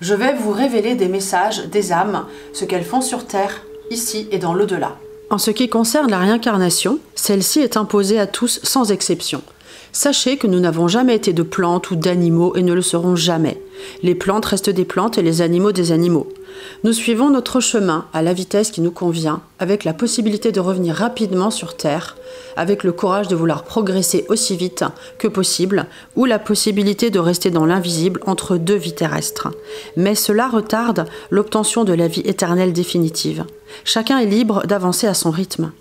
Je vais vous révéler des messages des âmes, ce qu'elles font sur Terre, ici et dans l'au-delà. En ce qui concerne la réincarnation, celle-ci est imposée à tous sans exception. Sachez que nous n'avons jamais été de plantes ou d'animaux et ne le serons jamais. Les plantes restent des plantes et les animaux des animaux. Nous suivons notre chemin à la vitesse qui nous convient, avec la possibilité de revenir rapidement sur Terre, avec le courage de vouloir progresser aussi vite que possible, ou la possibilité de rester dans l'invisible entre deux vies terrestres. Mais cela retarde l'obtention de la vie éternelle définitive. Chacun est libre d'avancer à son rythme.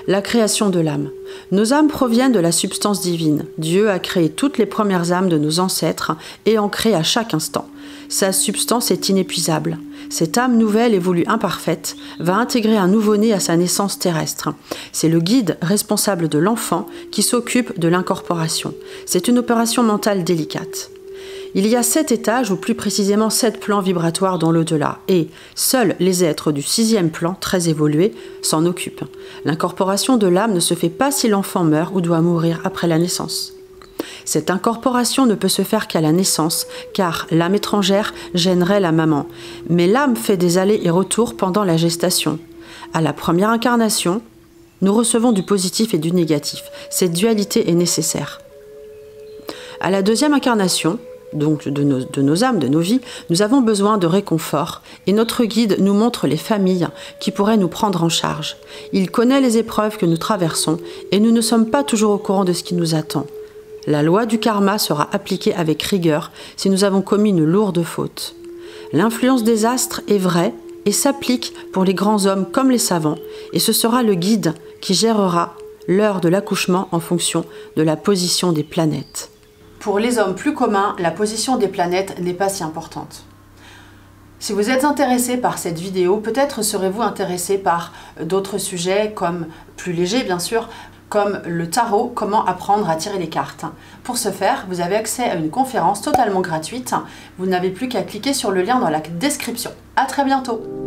La création de l'âme. Nos âmes proviennent de la substance divine. Dieu a créé toutes les premières âmes de nos ancêtres et en crée à chaque instant. Sa substance est inépuisable. Cette âme nouvelle et voulue imparfaite va intégrer un nouveau-né à sa naissance terrestre. C'est le guide responsable de l'enfant qui s'occupe de l'incorporation. C'est une opération mentale délicate. Il y a 7 étages, ou plus précisément 7 plans vibratoires dans l'au-delà, et seuls les êtres du 6e plan, très évolués, s'en occupent. L'incorporation de l'âme ne se fait pas si l'enfant meurt ou doit mourir après la naissance. Cette incorporation ne peut se faire qu'à la naissance, car l'âme étrangère gênerait la maman. Mais l'âme fait des allers et retours pendant la gestation. À la première incarnation, nous recevons du positif et du négatif. Cette dualité est nécessaire. À la deuxième incarnation, donc de nos âmes, de nos vies, nous avons besoin de réconfort et notre guide nous montre les familles qui pourraient nous prendre en charge. Il connaît les épreuves que nous traversons et nous ne sommes pas toujours au courant de ce qui nous attend. La loi du karma sera appliquée avec rigueur si nous avons commis une lourde faute. L'influence des astres est vraie et s'applique pour les grands hommes comme les savants, et ce sera le guide qui gérera l'heure de l'accouchement en fonction de la position des planètes. Pour les hommes plus communs, la position des planètes n'est pas si importante. Si vous êtes intéressé par cette vidéo, peut-être serez-vous intéressé par d'autres sujets, comme plus légers bien sûr, comme le tarot, comment apprendre à tirer les cartes. Pour ce faire, vous avez accès à une conférence totalement gratuite. Vous n'avez plus qu'à cliquer sur le lien dans la description. À très bientôt!